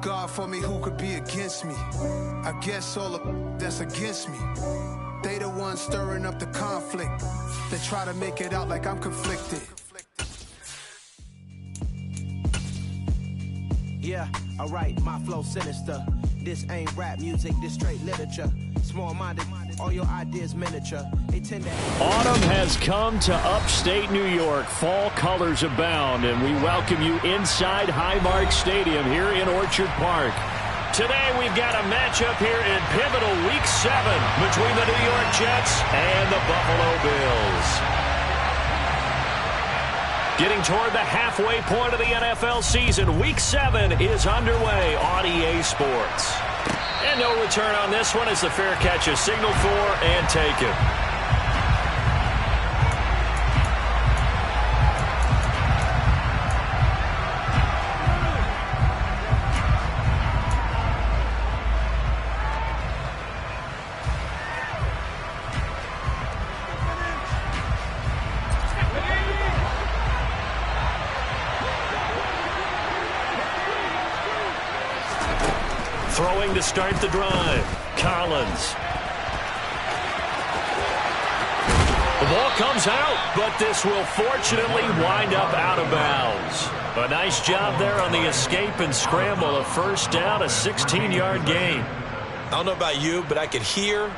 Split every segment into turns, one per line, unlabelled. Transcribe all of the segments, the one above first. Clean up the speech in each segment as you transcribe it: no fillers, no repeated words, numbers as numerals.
God for me, who could be against me? I guess all the that's against me. They the ones stirring up the conflict. They try to make it out like I'm conflicted.
Yeah, alright, my flow sinister. This ain't rap music, this straight literature. Small-minded, all your ideas miniature. They tend to...
Autumn has come to upstate New York. Fall colors abound, and we welcome you inside Highmark Stadium here in Orchard Park. Today we've got a matchup here in pivotal Week 7 between the New York Jets and the Buffalo Bills. Getting toward the halfway point of the NFL season, Week 7 is underway on EA Sports. And no return on this one as the fair catch is signaled for and taken. Throwing to start the drive, Collins. The ball comes out, but this will fortunately wind up out of bounds. A nice job there on the escape and scramble. A first down, a 16-yard gain.
I don't know about you, but I could hear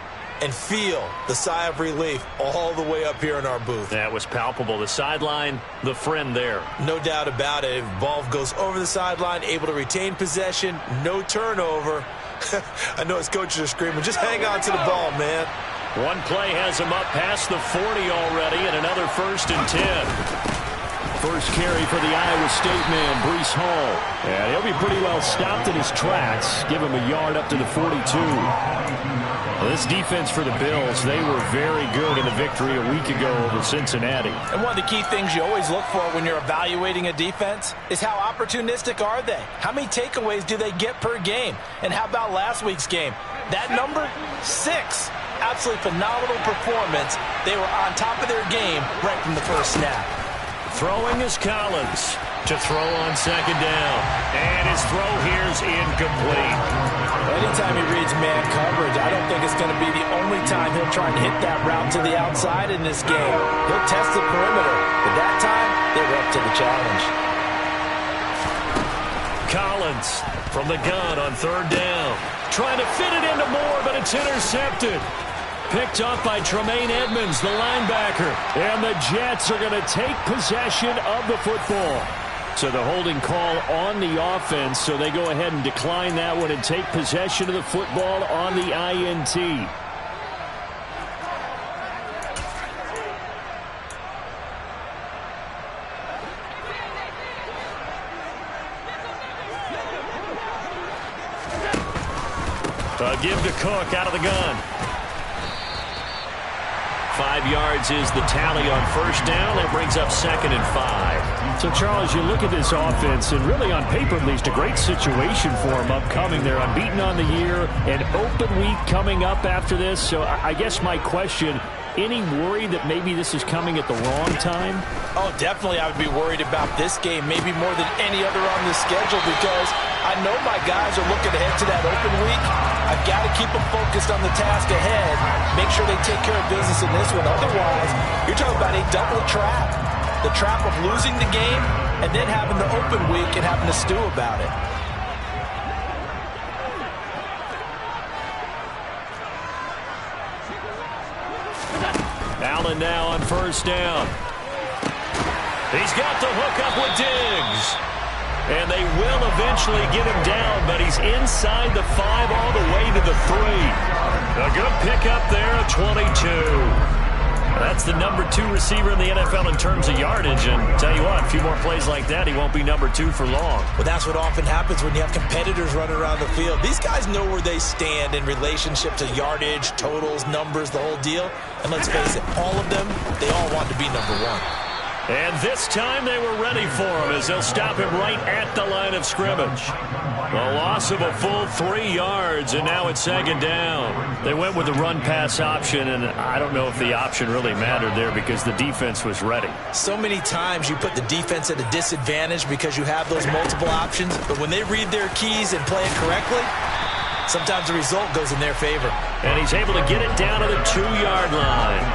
and feel the sigh of relief all the way up here in our booth.
That was palpable. The sideline, the friend there.
No doubt about it. If ball goes over the sideline, able to retain possession, no turnover. I know his coaches are screaming, just hang on to the ball, man.
One play has him up past the 40 already, and another 1st and 10. First carry for the Iowa State man, Breece Hall. And he'll be pretty well stopped in his tracks. Give him a yard up to the 42. Well, this defense for the Bills, they were very good in the victory a week ago over Cincinnati.
And one of the key things you always look for when you're evaluating a defense is how opportunistic are they? How many takeaways do they get per game? And how about last week's game? That number, 6. Absolutely phenomenal performance. They were on top of their game right from the first snap.
Throwing is Collins to throw on 2nd down. And his throw here's incomplete.
Anytime he reads man coverage, I don't think it's going to be the only time he'll try and hit that route to the outside in this game. He'll test the perimeter, but that time, they were up to the challenge.
Collins from the gun on 3rd down. Trying to fit it into Moore, but it's intercepted. Picked off by Tremaine Edmonds, the linebacker. And the Jets are going to take possession of the football. So the holding call on the offense, so they go ahead and decline that one and take possession of the football on the INT. A give to Cook out of the gun. 5 yards is the tally on 1st down. That brings up 2nd and 5. So, Charles, you look at this offense, and really on paper at least, a great situation for them upcoming. They're unbeaten on the year, an open week coming up after this. So I guess my question, any worry that maybe this is coming at the wrong time?
Oh, definitely I would be worried about this game, maybe more than any other on the schedule, because I know my guys are looking ahead to that open week. I've got to keep them focused on the task ahead, make sure they take care of business in this one. Otherwise, you're talking about a double trap. The trap of losing the game and then having the open week and having to stew about it.
Allen now on 1st down. He's got the hook up with Diggs. And they will eventually get him down, but he's inside the 5 all the way to the 3. A good pickup there, a 22. That's the number 2 receiver in the NFL in terms of yardage. And tell you what, a few more plays like that, he won't be number 2 for long.
Well, that's what often happens when you have competitors running around the field. These guys know where they stand in relationship to yardage, totals, numbers, the whole deal. And let's face it, all of them, they all want to be number 1.
And this time they were ready for him as they'll stop him right at the line of scrimmage. A loss of a full 3 yards, and now it's 2nd down. They went with the run-pass option, and I don't know if the option really mattered there because the defense was ready.
So many times you put the defense at a disadvantage because you have those multiple options, but when they read their keys and play it correctly, sometimes the result goes in their favor.
And he's able to get it down to the 2-yard line.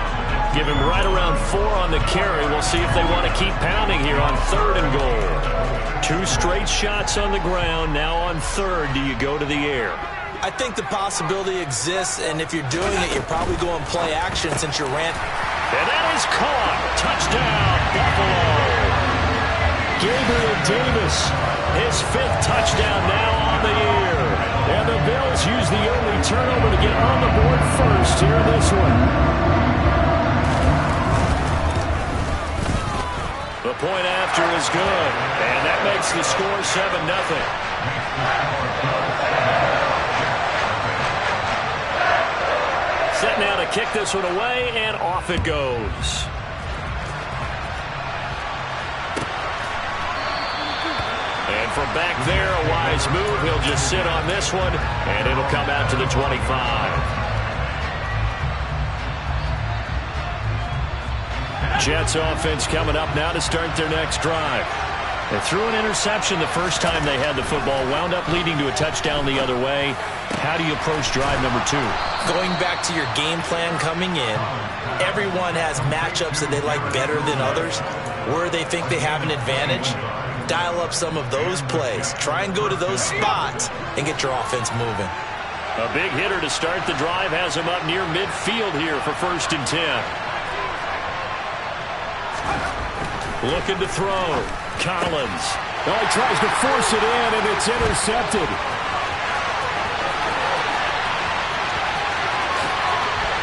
Give him right around 4 on the carry. We'll see if they want to keep pounding here on 3rd and goal. 2 straight shots on the ground. Now on 3rd, do you go to the air?
I think the possibility exists, and if you're doing it, you're probably going play action since you're ran.
And that is caught. Touchdown, Buffalo. Gabriel Davis, his 5th touchdown now on the year. And the Bills use the early turnover to get on the board first here in this one. The point after is good, and that makes the score 7-0. Set now to kick this one away, and off it goes. And from back there, a wise move. He'll just sit on this one, and it'll come out to the 25. Jets offense coming up now to start their next drive. They threw an interception the first time they had the football, wound up leading to a touchdown the other way. How do you approach drive number 2?
Going back to your game plan coming in, everyone has matchups that they like better than others, where they think they have an advantage. Dial up some of those plays. Try and go to those spots and get your offense moving.
A big hitter to start the drive has him up near midfield here for 1st and 10. Looking to throw. Collins.
Well, he tries to force it in, and it's intercepted.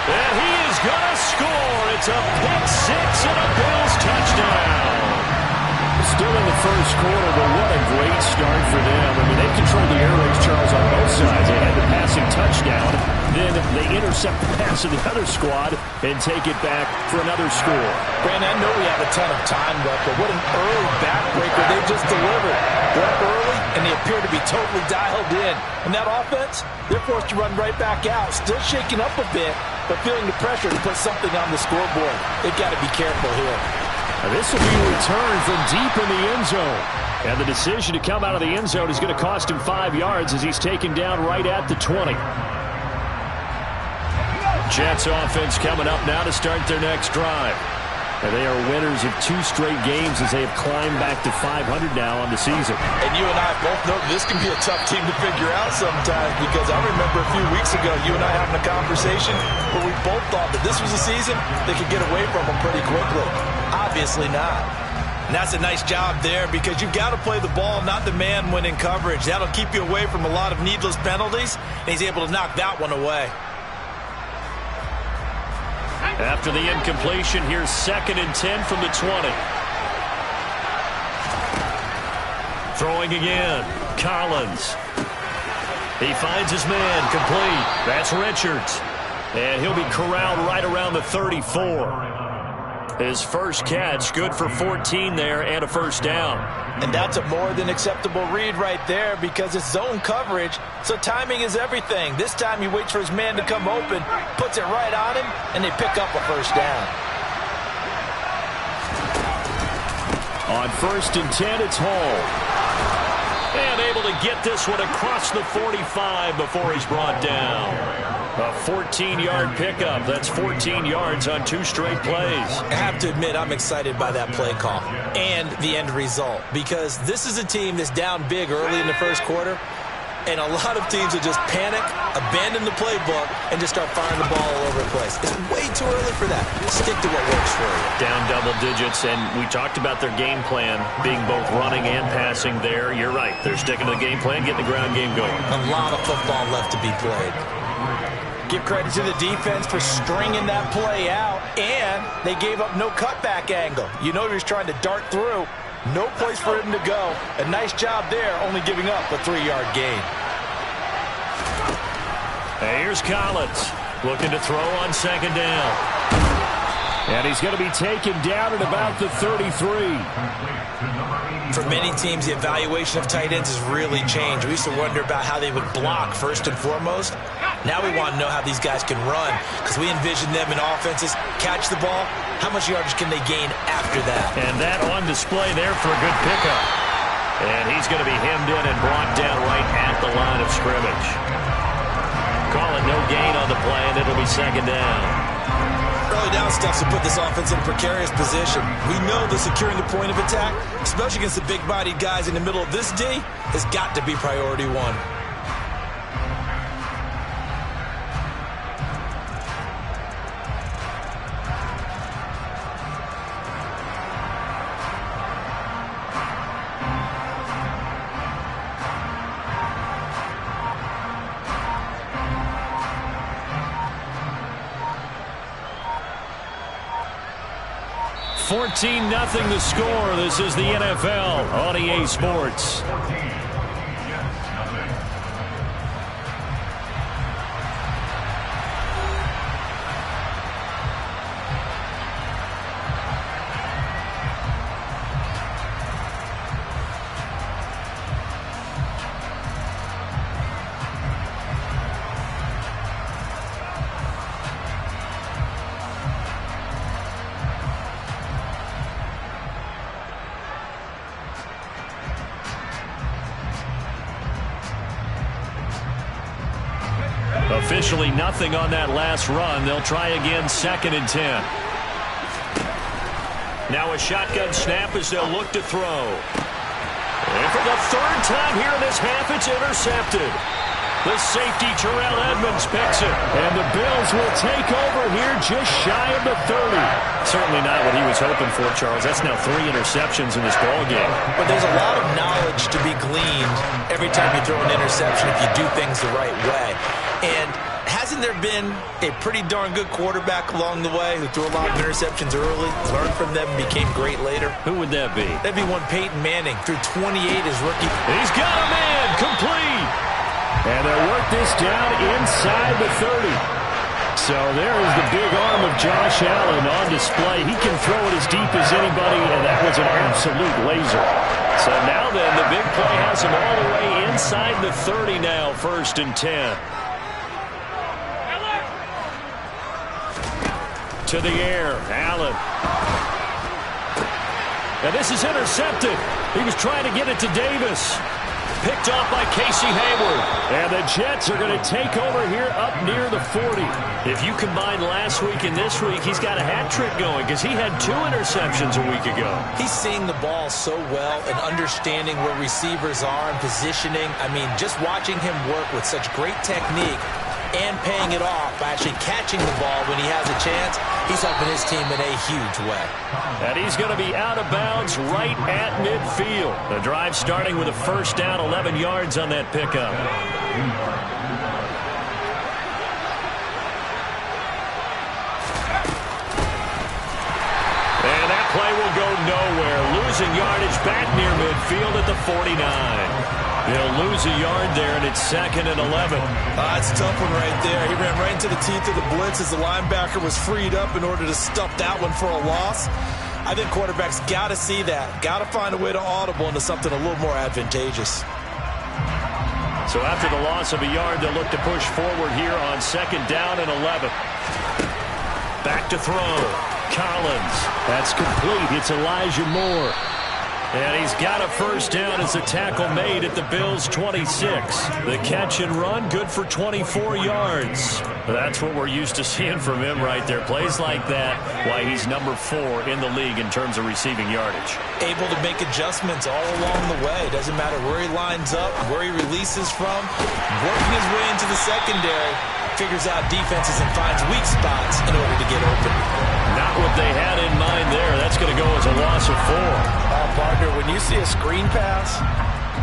And he is going to score. It's a pick 6 and a Bills touchdown.
Still in the first quarter, but what a great start for them. I mean, they controlled the air race, Charles, on both sides. They had the passing touchdown. Then they intercept the pass of the other squad and take it back for another score.
Brandon, I know we have a ton of time left, but what an early backbreaker they just delivered. They're up early, and they appear to be totally dialed in. And that offense, they're forced to run right back out. Still shaking up a bit, but feeling the pressure to put something on the scoreboard. They've got to be careful here.
Now this will be a return from deep in the end zone.
And the decision to come out of the end zone is going to cost him 5 yards as he's taken down right at the 20. Jets offense coming up now to start their next drive. And they are winners of 2 straight games as they have climbed back to 500 now on the season.
And you and I both know this can be a tough team to figure out sometimes, because I remember a few weeks ago you and I having a conversation where we both thought that this was a season they could get away from them pretty quickly. Obviously not. And that's a nice job there, because you've got to play the ball, not the man when in coverage. That'll keep you away from a lot of needless penalties, and he's able to knock that one away.
After the incompletion, here's 2nd and 10 from the 20. Throwing again. Collins. He finds his man. Complete. That's Richards. And he'll be corralled right around the 34. His first catch, good for 14 there and a 1st down.
And that's a more than acceptable read right there, because it's zone coverage, so timing is everything. This time he waits for his man to come open, puts it right on him, and they pick up a 1st down.
On 1st and 10, it's Hall. And able to get this one across the 45 before he's brought down. A 14-yard pickup. That's 14 yards on 2 straight plays.
I have to admit, I'm excited by that play call and the end result, because this is a team that's down big early in the first quarter, and a lot of teams will just panic, abandon the playbook, and just start firing the ball all over the place. It's way too early for that. Stick to what works for you.
Down double digits, and we talked about their game plan being both running and passing there. You're right. They're sticking to the game plan, getting the ground game going.
A lot of football left to be played. Give credit to the defense for stringing that play out, and they gave up no cutback angle. You know he was trying to dart through. No place for him to go. A nice job there, only giving up a 3-yard gain.
Here's Collins looking to throw on 2nd down.
And he's going to be taken down at about the 33.
For many teams, the evaluation of tight ends has really changed. We used to wonder about how they would block first and foremost. Now we want to know how these guys can run, because we envision them in offenses catch the ball. How much yardage can they gain after that?
And that on display there for a good pickup. And he's going to be hemmed in and brought down right at the line of scrimmage. Call it no gain on the play, and it'll be second down.
Early down stuff to put this offense in a precarious position. We know that securing the point of attack, especially against the big-bodied guys in the middle of this D, has got to be priority one.
Nothing the score. This is the NFL on EA Sports. Officially nothing on that last run. They'll try again, 2nd and 10. Now a shotgun snap as they'll look to throw. And for the 3rd time here in this half, it's intercepted. The safety, Terrell Edmonds, picks it. And the Bills will take over here just shy of the 30. Certainly not what he was hoping for, Charles. That's now 3 interceptions in this ballgame.
But there's a lot of knowledge to be gleaned every time you throw an interception if you do things the right way. And hasn't there been a pretty darn good quarterback along the way who threw a lot of interceptions early, learned from them, and became great later?
Who would that be?
That'd be one Peyton Manning, threw 28 his rookie.
He's got a man, complete. And they'll work this down inside the 30. So there is the big arm of Josh Allen on display. He can throw it as deep as anybody, and that was an absolute laser. So now then, the big play has him all the way inside the 30 now, 1st and 10. To the air, Allen. And this is intercepted. He was trying to get it to Davis. Picked off by Casey Hayward. And the Jets are going to take over here up near the 40. If you combine last week and this week, he's got a hat trick going because he had 2 interceptions a week ago.
He's seeing the ball so well and understanding where receivers are and positioning. I mean, just watching him work with such great technique and paying it off by actually catching the ball when he has a chance, he's helping his team in a huge way.
And he's going to be out of bounds right at midfield. The drive starting with a 1st down, 11 yards on that pickup. And that play will go nowhere. Losing yardage back near midfield at the 49. They'll lose a yard there, and it's 2nd and 11.
That's a tough one right there. He ran right into the teeth of the blitz as the linebacker was freed up in order to stuff that one for a loss. I think quarterbacks got to see that. Got to find a way to audible into something a little more advantageous.
So after the loss of a yard, they'll look to push forward here on 2nd down and 11. Back to throw. Collins. That's complete. It's Elijah Moore. And he's got a 1st down as a tackle made at the Bills' 26. The catch and run, good for 24 yards. That's what we're used to seeing from him right there. Plays like that, why he's number 4 in the league in terms of receiving yardage.
Able to make adjustments all along the way. Doesn't matter where he lines up, where he releases from. Working his way into the secondary. Figures out defenses and finds weak spots in order to get open.
Not what they had in mind there. That's going to go as a loss of 4.
Partner, when you see a screen pass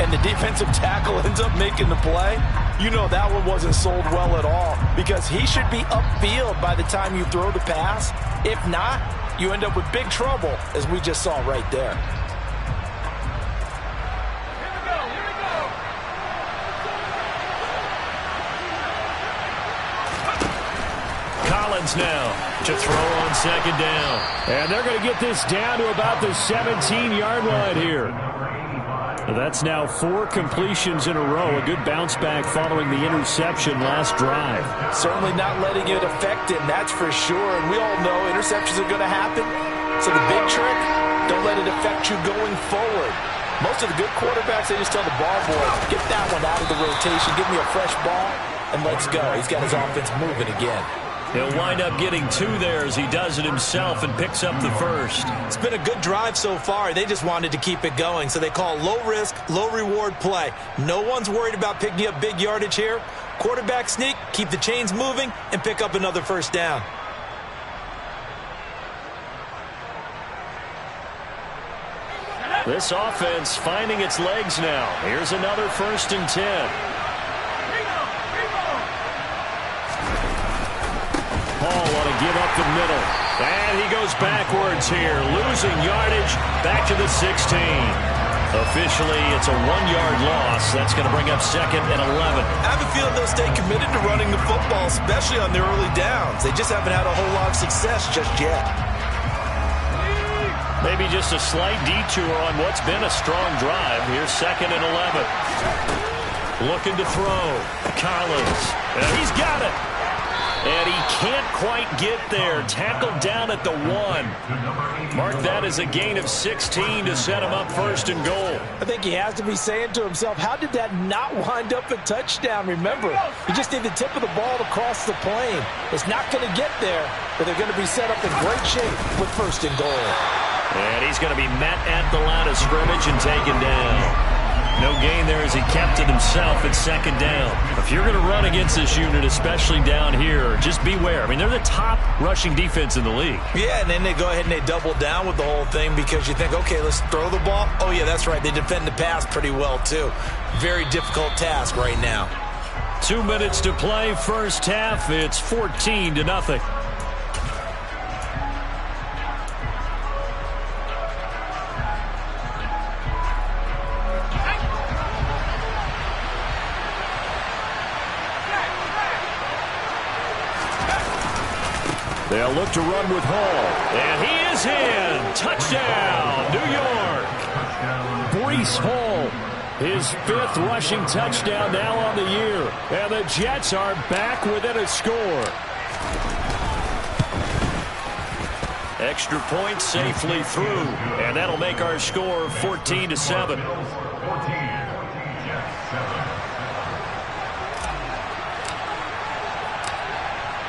and the defensive tackle ends up making the play, you know that one wasn't sold well at all because he should be upfield by the time you throw the pass. If not, you end up with big trouble, as we just saw right there.
hands now to throw on second down.
And they're going to get this down to about the 17-yard line here. That's now 4 completions in a row. A good bounce back following the interception last drive.
Certainly not letting it affect him, that's for sure. And we all know interceptions are going to happen. So the big trick, don't let it affect you going forward. Most of the good quarterbacks, they just tell the ball boy, get that one out of the rotation, give me a fresh ball, and let's go. He's got his offense moving again.
He'll wind up getting 2 there as he does it himself and picks up the first.
It's been a good drive so far. They just wanted to keep it going, so they call low-risk, low-reward play. No one's worried about picking up big yardage here. Quarterback sneak, keep the chains moving, and pick up another first down.
This offense finding its legs now. Here's another 1st and 10. Paul on a give up the middle. And he goes backwards here, losing yardage back to the 16. Officially, it's a 1-yard loss. That's going to bring up 2nd and 11.
I have a feeling they'll stay committed to running the football, especially on their early downs. They just haven't had a whole lot of success just yet.
Maybe just a slight detour on what's been a strong drive. Here's 2nd and 11. Looking to throw. Collins. And he's got it. And he can't quite get there. Tackled down at the 1. Mark that as a gain of 16 to set him up 1st and goal.
I think he has to be saying to himself, how did that not wind up a touchdown? Remember, you just need the tip of the ball to cross the plane. It's not going to get there, but they're going to be set up in great shape with 1st and goal.
And he's going to be met at the line of scrimmage and taken down. No gain there as he kept it himself at 2nd down. If you're going to run against this unit, especially down here, just beware. I mean, they're the top rushing defense in the league.
Yeah, and then they go ahead and they double down with the whole thing because you think, okay, let's throw the ball. Oh, yeah, that's right. They defend the pass pretty well, too. Very difficult task right now.
2 minutes to play, first half. It's 14-0. They'll look to run with Hall. And he is in. Touchdown, New York. Breece Hall, his 5th rushing touchdown now on the year. And the Jets are back within a score. Extra point safely through. And that'll make our score 14-7.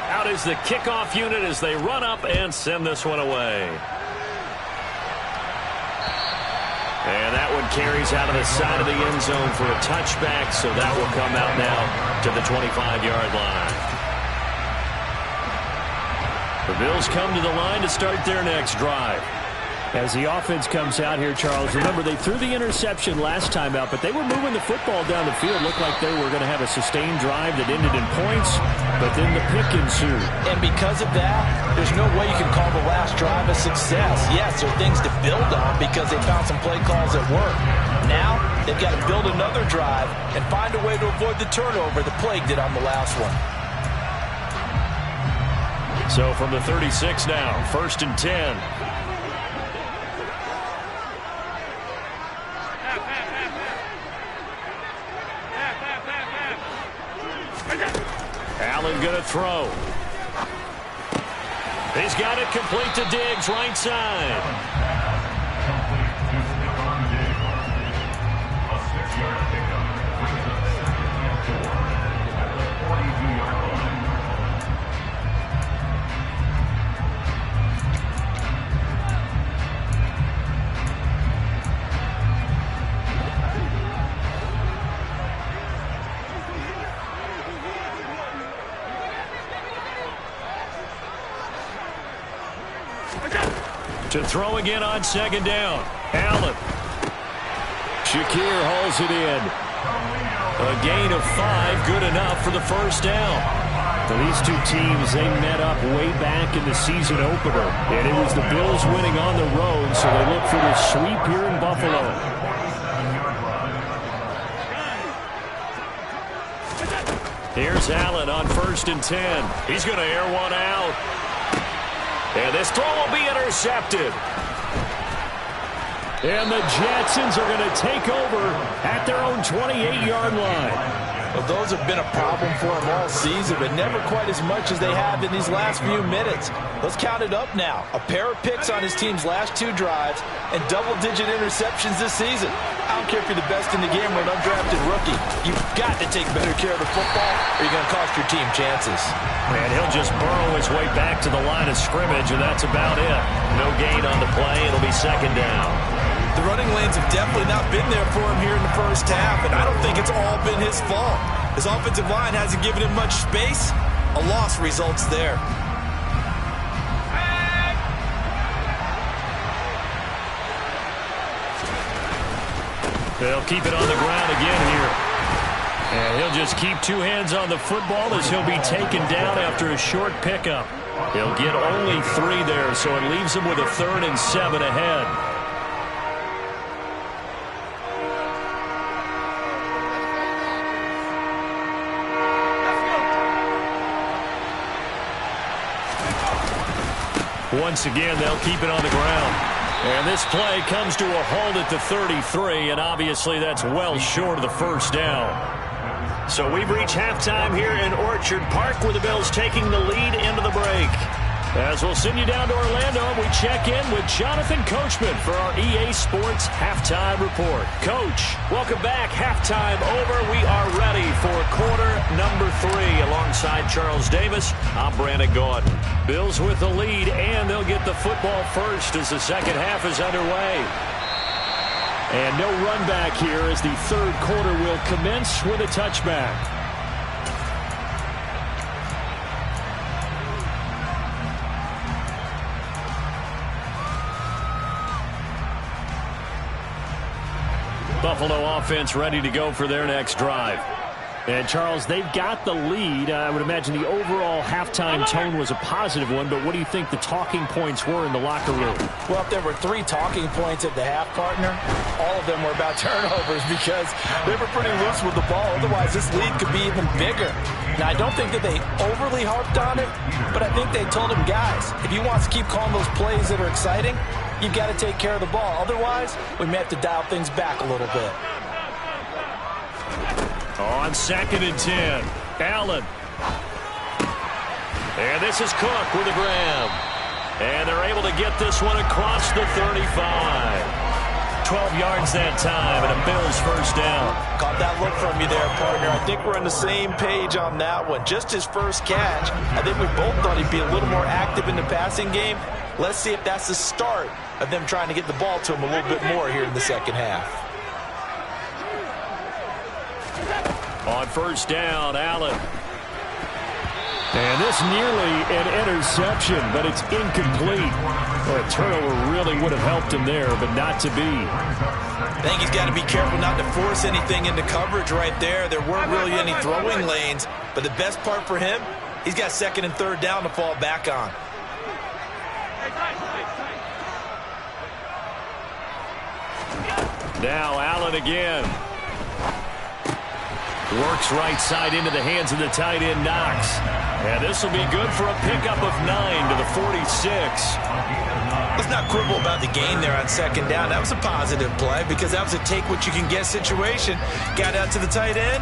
Out is the kickoff unit as they run up and send this one away. And that one carries out of the side of the end zone for a touchback, so that will come out now to the 25-yard line. The Bills come to the line to start their next drive. As the offense comes out here, Charles, remember they threw the interception last time out, but they were moving the football down the field. Looked like they were going to have a sustained drive that ended in points, but then the pick ensued.
And because of that, there's no way you can call the last drive a success. Yes, there are things to build on because they found some play calls that work. Now, they've got to build another drive and find a way to avoid the turnover that plagued it on the last one.
So from the 36 now, 1st and 10. Allen going to throw. He's got it complete to Diggs, right side. To throw again on 2nd down. Allen. Shakir hauls it in. A gain of 5, good enough for the first down.
Well, these two teams, they met up way back in the season opener. And it was the Bills winning on the road, so they look for this sweep here in Buffalo.
Here's Allen on 1st and 10. He's going to air one out. And this throw will be intercepted. And the Jetsons are going to take over at their own 28-yard line.
Well, those have been a problem for them all season, but never quite as much as they have in these last few minutes. Let's count it up now. A pair of picks on his team's last 2 drives and double-digit interceptions this season. I don't care if you're the best in the game or an undrafted rookie. You've got to take better care of the football or you're going to cost your team chances.
And he'll just burrow his way back to the line of scrimmage, and that's about it. No gain on the play. It'll be 2nd down.
The running lanes have definitely not been there for him here in the first half, and I don't think it's all been his fault. His offensive line hasn't given him much space. A loss results there.
They'll keep it on the ground again here. And he'll just keep 2 hands on the football as he'll be taken down after a short pickup. He'll get only 3 there, so it leaves him with a 3rd and 7 ahead. Once again, they'll keep it on the ground. And this play comes to a halt at the 33, and obviously that's well short of the 1st down. So we've reached halftime here in Orchard Park, where the Bills taking the lead into the break. As we'll send you down to Orlando, we check in with Jonathan Coachman for our EA Sports Halftime Report. Coach, welcome back. Halftime over. We are ready for quarter number 3. Alongside Charles Davis, I'm Brandon Gordon. Bills with the lead, and they'll get the football first as the second half is underway. And no run back here as the 3rd quarter will commence with a touchback. Buffalo offense ready to go for their next drive. And, Charles, they've got the lead. I would imagine the overall halftime tone was a positive one, but what do you think the talking points were in the locker room?
Well, if there were 3 talking points at the half, partner, all of them were about turnovers because they were pretty loose with the ball. Otherwise, this lead could be even bigger. Now, I don't think that they overly harped on it, but I think they told him, guys, if you want to keep calling those plays that are exciting, you've got to take care of the ball. Otherwise, we may have to dial things back a little bit.
On 2nd and 10, Allen. And this is Cook with a grab. And they're able to get this one across the 35. 12 yards that time, and a Bills 1st down.
Caught that look from you there, partner. I think we're on the same page on that one. Just his first catch. I think we both thought he'd be a little more active in the passing game. Let's see if that's the start of them trying to get the ball to him a little bit more here in the second half.
On 1st down, Allen. And this nearly an interception, but it's incomplete. Well, a turnover really would have helped him there, but not to be.
I think he's got to be careful not to force anything into coverage right there. There weren't really any throwing lanes, but the best part for him, he's got 2nd and 3rd down to fall back on.
Now Allen again. Works right side into the hands of the tight end, Knox. And this will be good for a pickup of 9 to the 46.
Let's not quibble about the gain there on 2nd down. That was a positive play because that was a take-what-you-can-get situation. Got out to the tight end.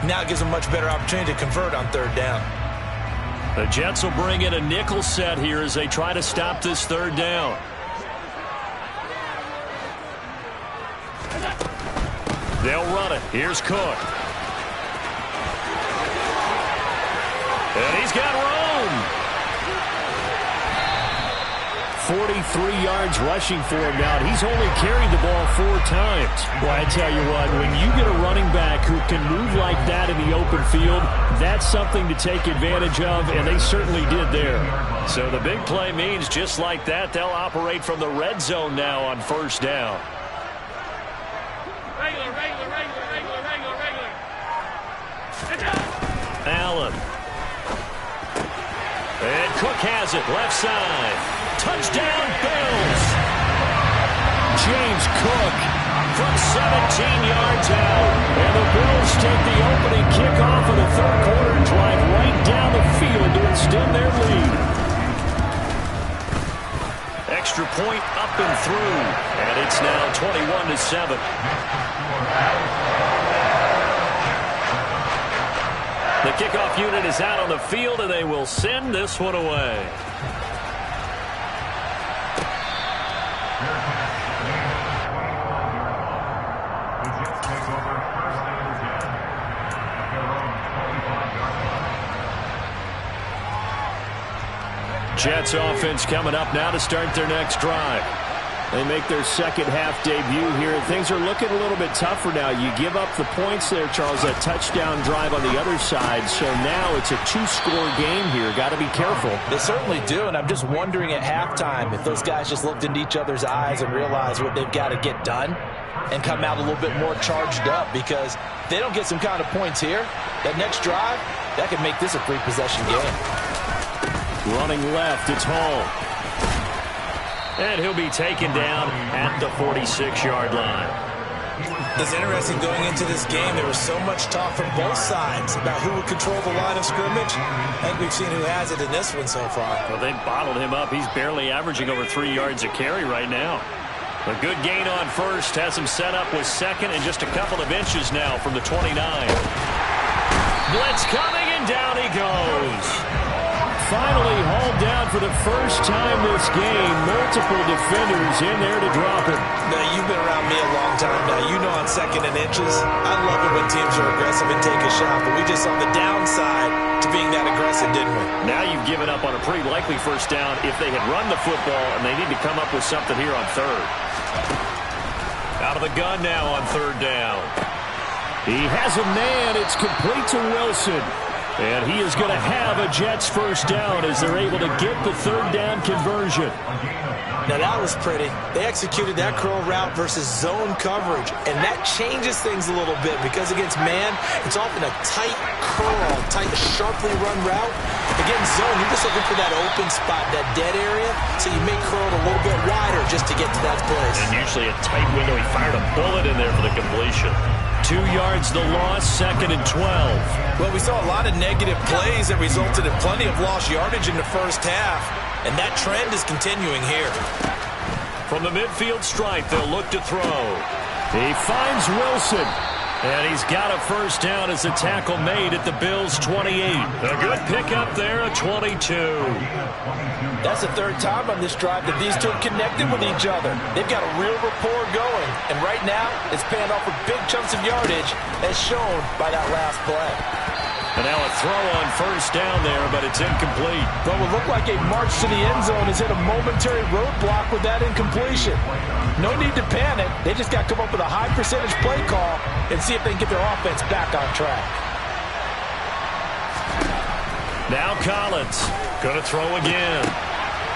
Now it gives them a much better opportunity to convert on 3rd down.
The Jets will bring in a nickel set here as they try to stop this 3rd down. They'll run it. Here's Cook. And he's got room. 43 yards rushing for him now. He's only carried the ball 4 times. Well, I tell you what, when you get a running back who can move like that in the open field, that's something to take advantage of, and they certainly did there. So the big play means just like that, they'll operate from the red zone now on 1st down. Allen. And Cook has it, left side. Touchdown, Bills. James Cook from 17 yards out. And the Bills take the opening kickoff of the 3rd quarter
extend their lead.
Extra point up and through, and it's now 21-7. The kickoff unit is out on the field, and they will send this one away.
Jets offense coming up now to start their next drive. They make their second half debut here. Things are looking a little bit tougher now. You give up the points there, Charles, that touchdown drive on the other side. So now it's a two-score game here. Got to be careful.
They certainly do, and I'm just wondering at halftime if those guys just looked into each other's eyes and realized what they've got to get done and come out a little bit more charged up, because if they don't get some kind of points here, that next drive, that could make this a three-possession game.
Running left, it's Hall.
And he'll be taken down at the 46-yard line.
It's interesting going into this game. There was so much talk from both sides about who would control the line of scrimmage. I think we've seen who has it in this one so far.
Well, they bottled him up. He's barely averaging over 3 yards a carry right now. A good gain on first has him set up with second and just a couple of inches now from the 29. Blitz coming, and down he goes.
Finally hauled down for the first time this game. Multiple defenders in there to drop him.
Now, you've been around me a long time now. You know on second and inches, I love it when teams are aggressive and take a shot, but we just saw the downside to being that aggressive, didn't we?
Now you've given up on a pretty likely first down if they had run the football, and they need to come up with something here on third. Out of the gun now on third down.
He has a man. It's complete to Wilson. And he is going to have a Jets first down as they're able to get the third down conversion.
Now that was pretty. They executed that curl route versus zone coverage, and that changes things a little bit because against man, it's often a tight curl, tight, sharply run route. Against zone, you're just looking for that open spot, that dead area, so you may curl it a little bit wider just to get to that place.
And usually a tight window. He fired a bullet in there for the completion.
2 yards the loss, second and 12.
Well, we saw a lot of negative plays that resulted in plenty of lost yardage in the first half, and that trend is continuing here.
From the midfield stripe, they'll look to throw.
He finds Wilson.
And he's got a first down as a tackle made at the Bills' 28. A good pickup there, a 22.
That's the third time on this drive that these two have connected with each other. They've got a real rapport going, and right now it's paying off with big chunks of yardage as shown by that last play.
And now a throw on first down there, but it's incomplete.
What would look like a march to the end zone has hit a momentary roadblock with that incompletion. No need to panic. They just got to come up with a high percentage play call and see if they can get their offense back on track.
Now Collins going to throw again.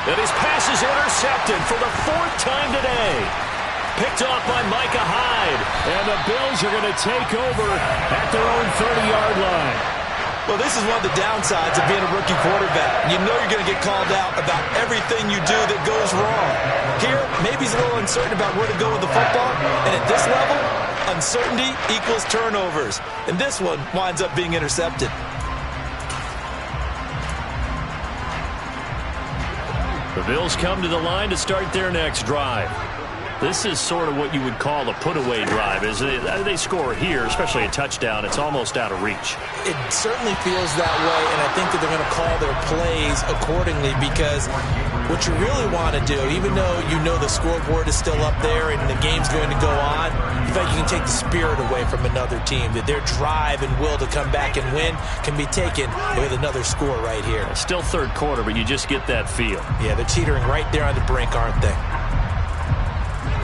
And his pass is intercepted for the fourth time today. Picked off by Micah Hyde.
And the Bills are going to take over at their own 30-yard line.
Well, this is one of the downsides of being a rookie quarterback. You know you're going to get called out about everything you do that goes wrong. Here, maybe he's a little uncertain about where to go with the football. And at this level, uncertainty equals turnovers. And this one winds up being intercepted.
The Bills come to the line to start their next drive. This is sort of what you would call a put-away drive. As they score here, especially a touchdown, it's almost out of reach.
It certainly feels that way, and I think that they're going to call their plays accordingly, because what you really want to do, even though you know the scoreboard is still up there and the game's going to go on, in fact, you can take the spirit away from another team, that their drive and will to come back and win can be taken with another score right here.
Still third quarter, but you just get that feel.
Yeah, they're teetering right there on the brink, aren't they?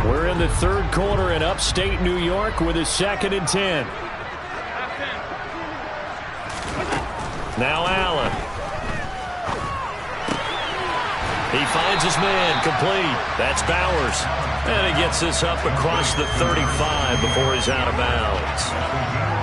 We're in the third quarter in upstate New York with a 2nd and 10.
Now Allen. He finds his man, complete. That's Bowers. And he gets this up across the 35 before he's out of bounds.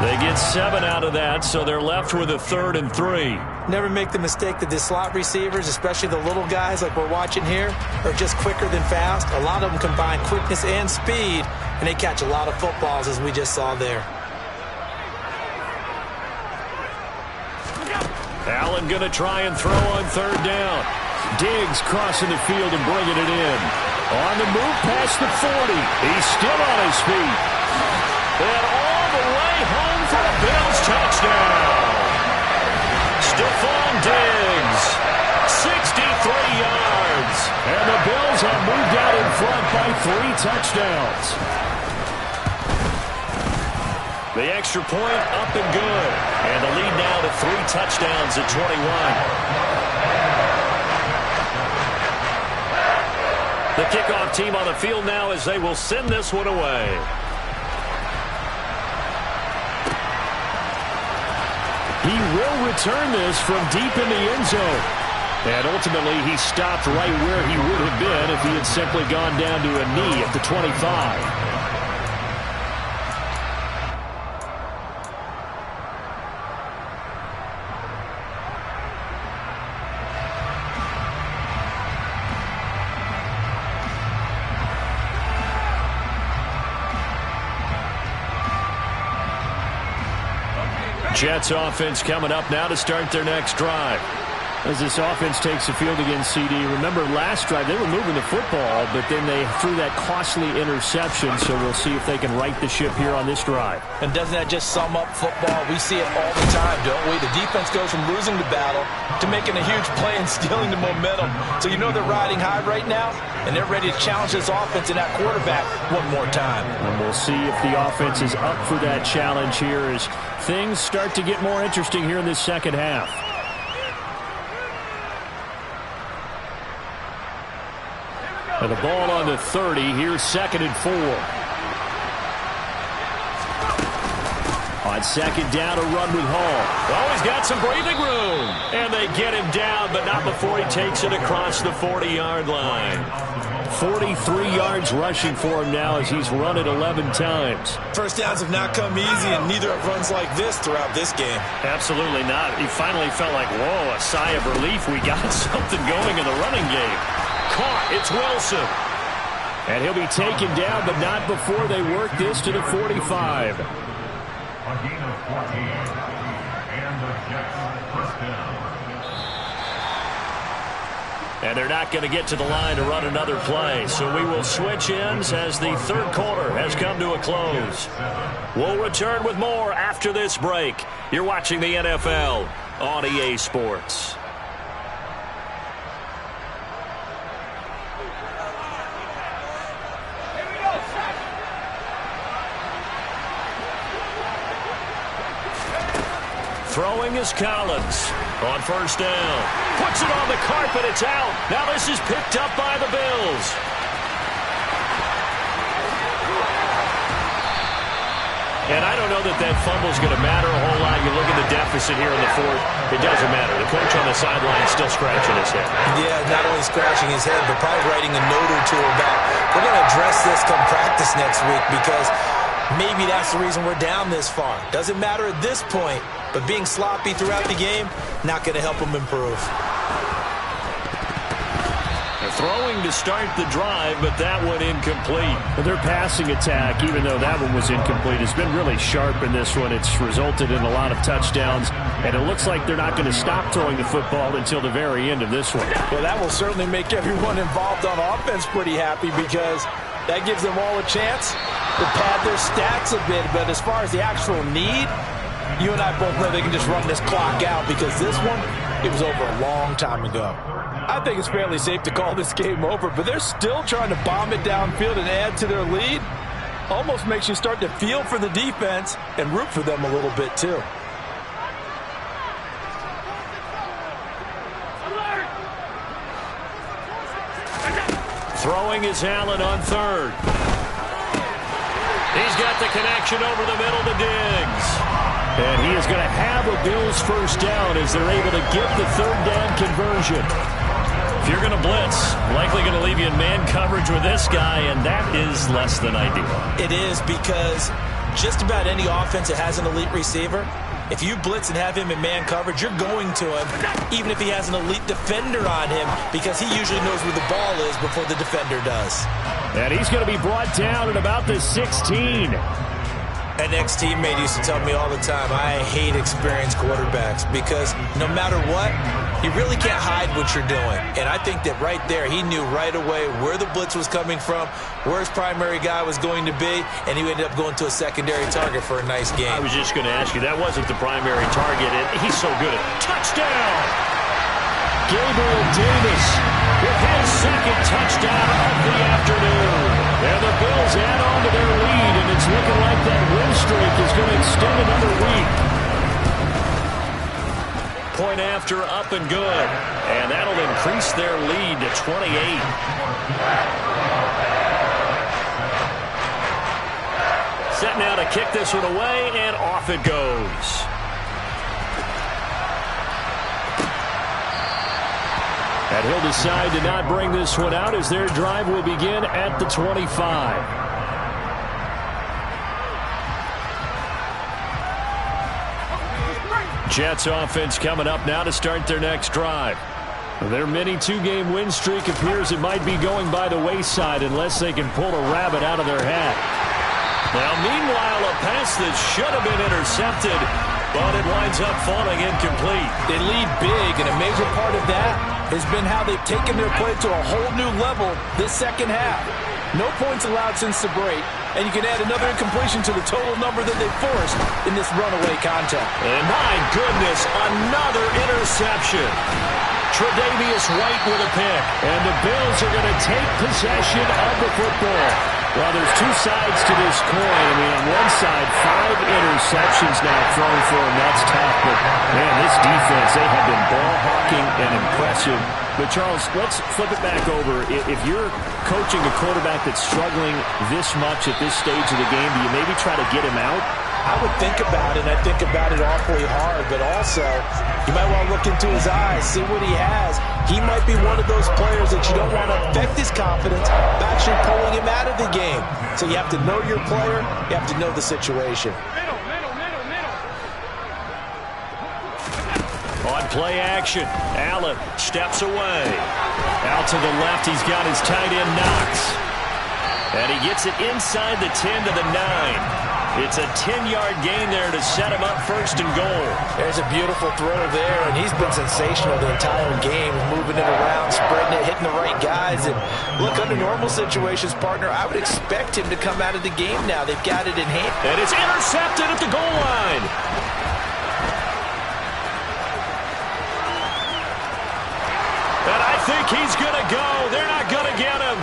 They get 7 out of that, so they're left with a 3rd and 3.
Never make the mistake that the slot receivers, especially the little guys like we're watching here, are just quicker than fast. A lot of them combine quickness and speed, and they catch a lot of footballs, as we just saw there.
Allen going to try and throw on third down.
Diggs crossing the field and bringing it in. On the move past the 40. He's still on his feet.
And all the way home for a Bills touchdown. Stephon Diggs, 63 yards.
And the Bills have moved out in front by 3 touchdowns.
The extra point up and good. And the lead now to 3 touchdowns at 21. The kickoff team on the field now as they will send this one away.
He will return this from deep in the end zone. And ultimately, he stopped right where he would have been if he had simply gone down to a knee at the 25.
Jets offense coming up now to start their next drive.
As this offense takes the field against CD, remember last drive they were moving the football, but then they threw that costly interception, so we'll see if they can right the ship here on this drive.
And doesn't that just sum up football? We see it all the time, don't we? The defense goes from losing the battle to making a huge play and stealing the momentum. So you know they're riding high right now, and they're ready to challenge this offense and that quarterback one more time.
And we'll see if the offense is up for that challenge here as things start to get more interesting here in this second half. And the ball on the 30. Here's 2nd and 4. On second down, a run with Hall.
Oh, he's got some breathing room. And they get him down, but not before he takes it across the 40-yard line.
43 yards rushing for him now as he's run it 11 times.
First downs have not come easy, and neither have runs like this throughout this game.
Absolutely not. He finally felt like, whoa, a sigh of relief. We got something going in the running game. Caught. It's Wilson.
And he'll be taken down, but not before they work this to the 45.
A gain of 14. And the Jets first down.
And they're not going to get to the line to run another play. So we will switch ends as the third quarter has come to a close. We'll return with more after this break. You're watching the NFL on EA Sports. Throwing is Collins on first down. Puts it on the carpet. It's out. Now this is picked up by the Bills. And I don't know that fumble's going to matter a whole lot. You look at the deficit here in the fourth. It doesn't matter. The coach on the sideline is still scratching his head.
Yeah, not only scratching his head, but probably writing a note or two about we're going to address this come practice next week because maybe that's the reason we're down this far. Doesn't matter at this point. But being sloppy throughout the game, not going to help them improve.
They're throwing to start the drive, but that one incomplete.
Well, their passing attack, even though that one was incomplete, has been really sharp in this one. It's resulted in a lot of touchdowns, and it looks like they're not going to stop throwing the football until the very end of this one.
Well, that will certainly make everyone involved on offense pretty happy because that gives them all a chance to pad their stats a bit. But as far as the actual need, you and I both know they can just run this clock out because this one, it was over a long time ago. I think it's fairly safe to call this game over, but they're still trying to bomb it downfield and add to their lead. Almost makes you start to feel for the defense and root for them a little bit too.
Throwing is Allen on third. He's got the connection over the middle to Diggs.
And he is going to have a Bills first down as they're able to get the third down conversion.
If you're going to blitz, likely going to leave you in man coverage with this guy, and that is less than ideal.
It is because just about any offense that has an elite receiver, if you blitz and have him in man coverage, you're going to him, even if he has an elite defender on him, because he usually knows where the ball is before the defender does.
And he's going to be brought down at about the 16.
An ex-teammate used to tell me all the time, I hate experienced quarterbacks because no matter what, you really can't hide what you're doing. And I think that right there, he knew right away where the blitz was coming from, where his primary guy was going to be, and he ended up going to a secondary target for a nice game.
I was just going to ask you, that wasn't the primary target, and he's so good at touchdown! Gabriel Davis with his second touchdown of the afternoon. And the Bills add on to their lead, and it's looking like that win streak is going to extend another week. Point after, up and good. And that'll increase their lead to 28. Set now to kick this one away, and off it goes. And he'll decide to not bring this one out as their drive will begin at the 25. Jets offense coming up now to start their next drive. Their mini two-game win streak appears it might be going by the wayside unless they can pull a rabbit out of their hat. Now, meanwhile, a pass that should have been intercepted, but it winds up falling incomplete.
They lead big, and a major part of that has been how they've taken their play to a whole new level this second half. No points allowed since the break, and you can add another incompletion to the total number that they forced in this runaway contact.
And my goodness, another interception. Tre'Davious White with a pick. And the Bills are going to take possession of the football. Well, there's two sides to this coin. I mean, on one side, 5 interceptions now thrown for him. That's tough. But, man, this defense, they have been ball hawking and impressive. But, Charles, let's flip it back over. If you're coaching a quarterback that's struggling this much at this stage of the game, do you maybe try to get him out?
I would think about it, and I think about it awfully hard, but also you might want to look into his eyes, see what he has. He might be one of those players that you don't want to affect his confidence by actually pulling him out of the game. So you have to know your player, you have to know the situation.
On play action, Allen steps away. Out to the left, he's got his tight end Knox. And he gets it inside the 10 to the 9. It's a 10-yard gain there to set him up first and goal.
There's a beautiful throw there, and he's been sensational the entire game, moving it around, spreading it, hitting the right guys. And look, under normal situations, partner, I would expect him to come out of the game now. They've got it in hand.
And it's intercepted at the goal line. And I think he's going to go. They're not going to get him.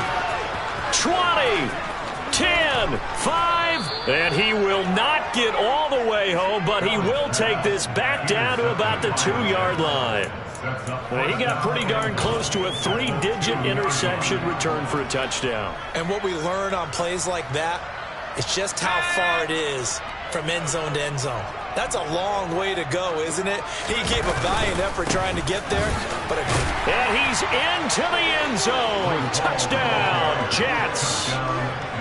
20. 10, 5, and he will not get all the way home, but he will take this back down to about the 2-yard line. Well, he got pretty darn close to a 3-digit interception return for a touchdown.
And what we learn on plays like that is just how far it is from end zone to end zone. That's a long way to go, isn't it? He gave a valiant effort trying to get there, but
and he's into the end zone. Touchdown, Jets.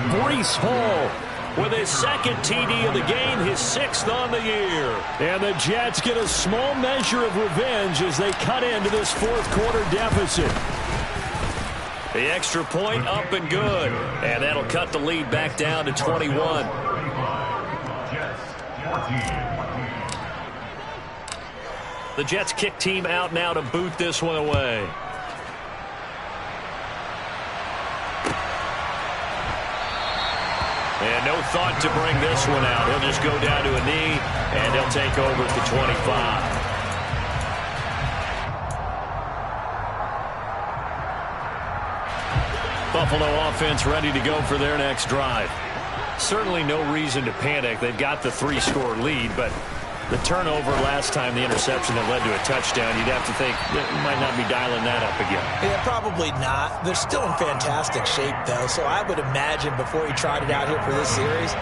Breece Hall with his second TD of the game, his 6th on the year. And the Jets get a small measure of revenge as they cut into this 4th quarter deficit. The extra point up and good. And that'll cut the lead back down to 21. The Jets kick team out now to boot this one away. And no thought to bring this one out. He'll just go down to a knee, and he'll take over at the 25. Buffalo offense ready to go for their next drive. Certainly no reason to panic. They've got the 3-score lead, but the turnover last time, the interception that led to a touchdown, you'd have to think that might not be dialing that up again.
Yeah, probably not. They're still in fantastic shape, though, so I would imagine before he tried it out here for this series,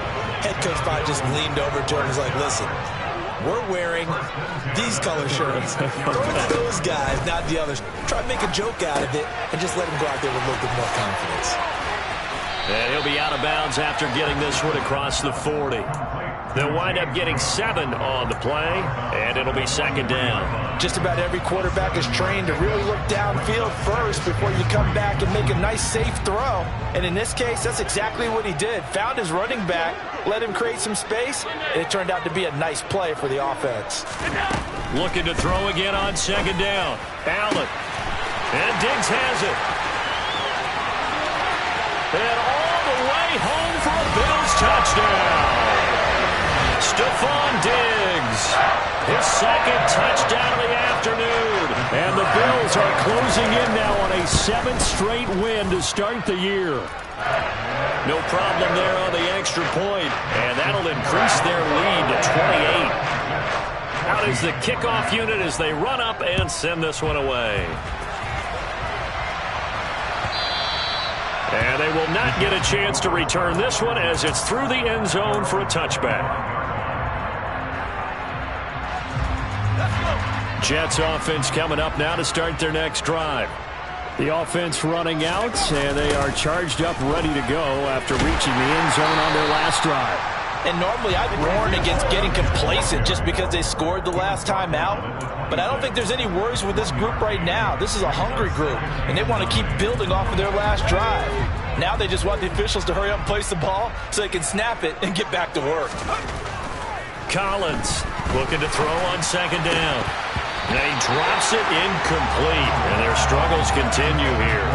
head coach probably just leaned over to him and was like, listen, we're wearing these color shirts. Throw it to those guys, not the others. Try to make a joke out of it and just let him go out there with a little bit more confidence.
And he'll be out of bounds after getting this one across the 40. They'll wind up getting 7 on the play, and it'll be second down.
Just about every quarterback is trained to really look downfield first before you come back and make a nice, safe throw. And in this case, that's exactly what he did. Found his running back, let him create some space, and it turned out to be a nice play for the offense.
Looking to throw again on second down. Allen. And Diggs has it. And all the way home for a Bills touchdown. Stephon Diggs, his second touchdown of the afternoon. And the Bills are closing in now on a 7th straight win to start the year. No problem there on the extra point, and that'll increase their lead to 28. Out is the kickoff unit as they run up and send this one away. And they will not get a chance to return this one as it's through the end zone for a touchback. Jets offense coming up now to start their next drive. The offense running out, and they are charged up, ready to go after reaching the end zone on their last drive.
And normally I'd warn against getting complacent just because they scored the last time out. But I don't think there's any worries with this group right now. This is a hungry group, and they want to keep building off of their last drive. Now they just want the officials to hurry up and place the ball so they can snap it and get back to work.
Collins looking to throw on second down. And he drops it incomplete, and their struggles continue here.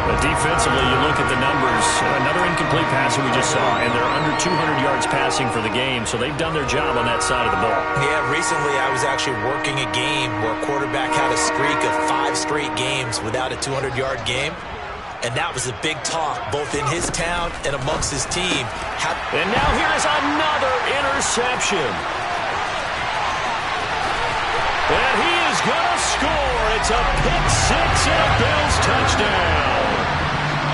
But defensively, you look at the numbers. Another incomplete pass that we just saw, and they're under 200 yards passing for the game, so they've done their job on that side of the ball.
Yeah, recently I was actually working a game where a quarterback had a streak of 5 straight games without a 200-yard game. And that was a big talk, both in his town and amongst his team.
And now here is another interception. And he is going to score. It's a pick-6 and a Bills touchdown.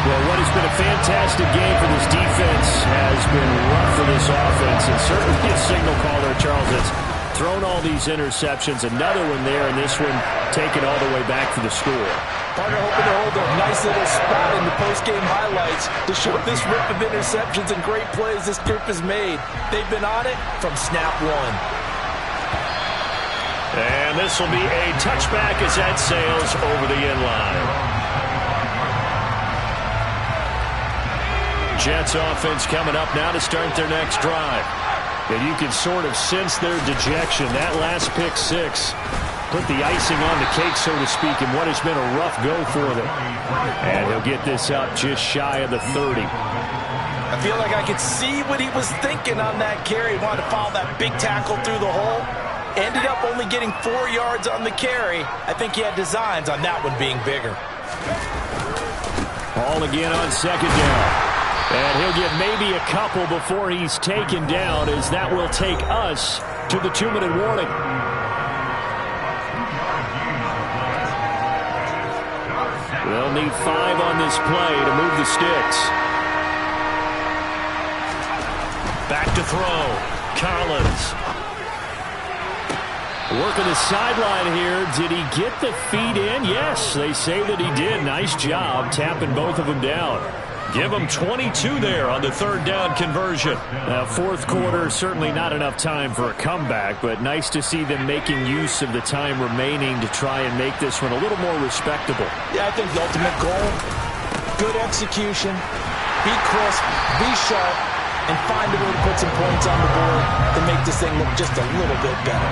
Well, what has been a fantastic game for this defense has been rough for this offense, and certainly a signal call there, Charles. It's thrown all these interceptions. Another one there, and this one taken all the way back for the score.
Partner hoping to hold a nice little spot in the post-game highlights to show this rip of interceptions and great plays this group has made. They've been on it from snap one.
And this will be a touchback as that sails over the end line. Jets offense coming up now to start their next drive. And you can sort of sense their dejection. That last pick-6 put the icing on the cake, so to speak, in what has been a rough go for them. And he'll get this up just shy of the 30.
I feel like I could see what he was thinking on that carry. He wanted to follow that big tackle through the hole. Ended up only getting 4 yards on the carry. I think he had designs on that one being bigger.
Ball again on second down. And he'll get maybe a couple before he's taken down, as that will take us to the 2-minute warning. They'll need 5 on this play to move the sticks.
Back to throw. Collins.
Working the sideline here. Did he get the feet in? Yes, they say that he did. Nice job tapping both of them down.
Give him 22 there on the 3rd down conversion.
Now, 4th quarter, certainly not enough time for a comeback, but nice to see them making use of the time remaining to try and make this one a little more respectable.
Yeah, I think the ultimate goal, good execution, be crisp, be sharp, and find a way to put some points on the board to make this thing look just a little bit better.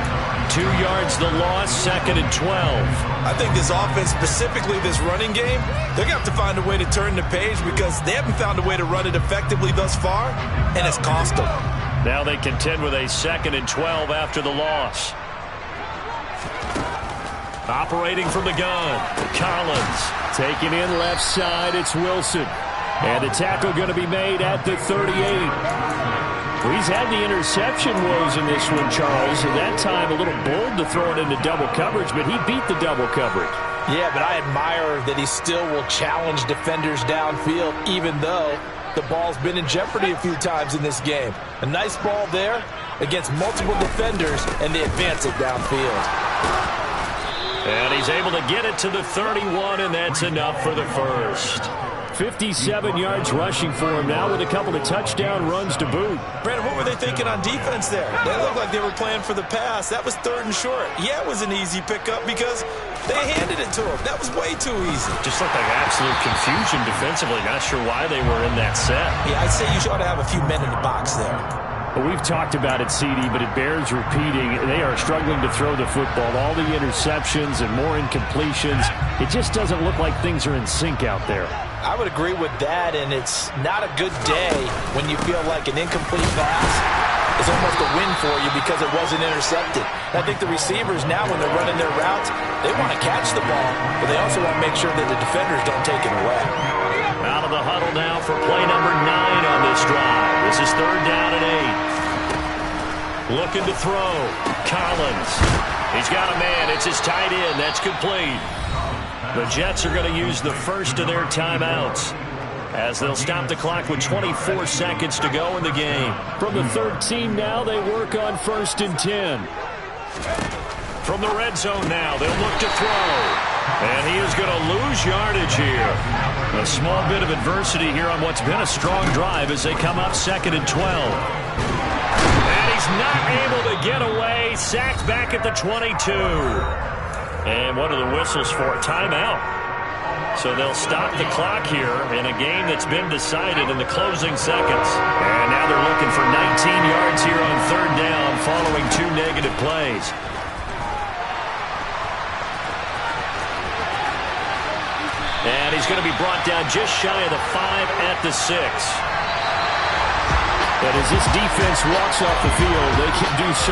2 yards the loss, 2nd and 12.
I think this offense, specifically this running game, they're going to have to find a way to turn the page because they haven't found a way to run it effectively thus far, and it's cost them.
Now they contend with a 2nd and 12 after the loss. Operating from the gun, Collins.
Taking in left side, it's Wilson. And the tackle going to be made at the 38. Well, he's had the interception woes in this one, Charles. At that time, a little bold to throw it into double coverage, but he beat the double coverage.
Yeah, but I admire that he still will challenge defenders downfield, even though the ball's been in jeopardy a few times in this game. A nice ball there against multiple defenders, and they advance it downfield.
And he's able to get it to the 31, and that's enough for the first.
57 yards rushing for him now with a couple of touchdown runs to boot.
Brandon, what were they thinking on defense there? They looked like they were playing for the pass. That was 3rd and short. Yeah, it was an easy pickup because they handed it to him. That was way too easy.
Just looked like absolute confusion defensively. Not sure why they were in that set.
Yeah, I'd say you ought to have a few men in the box there.
Well, we've talked about it, CD, but it bears repeating. They are struggling to throw the football. All the interceptions and more incompletions. It just doesn't look like things are in sync out there.
I would agree with that, and it's not a good day when you feel like an incomplete pass is almost a win for you because it wasn't intercepted. I think the receivers now, when they're running their routes, they want to catch the ball, but they also want to make sure that the defenders don't take it away.
Out of the huddle now for play number 9 on this drive. This is 3rd down and 8. Looking to throw. Collins. He's got a man. It's his tight end. That's complete. The Jets are going to use the first of their timeouts as they'll stop the clock with 24 seconds to go in the game.
From the 13 now, they work on 1st and 10.
From the red zone now, they'll look to throw. And he is going to lose yardage here. A small bit of adversity here on what's been a strong drive as they come up 2nd and 12. And he's not able to get away. Sacked back at the 22. And what are the whistles for? Timeout. So they'll stop the clock here in a game that's been decided in the closing seconds. And now they're looking for 19 yards here on 3rd down following 2 negative plays. And he's going to be brought down just shy of the 5 at the 6.
But as this defense walks off the field, they can do so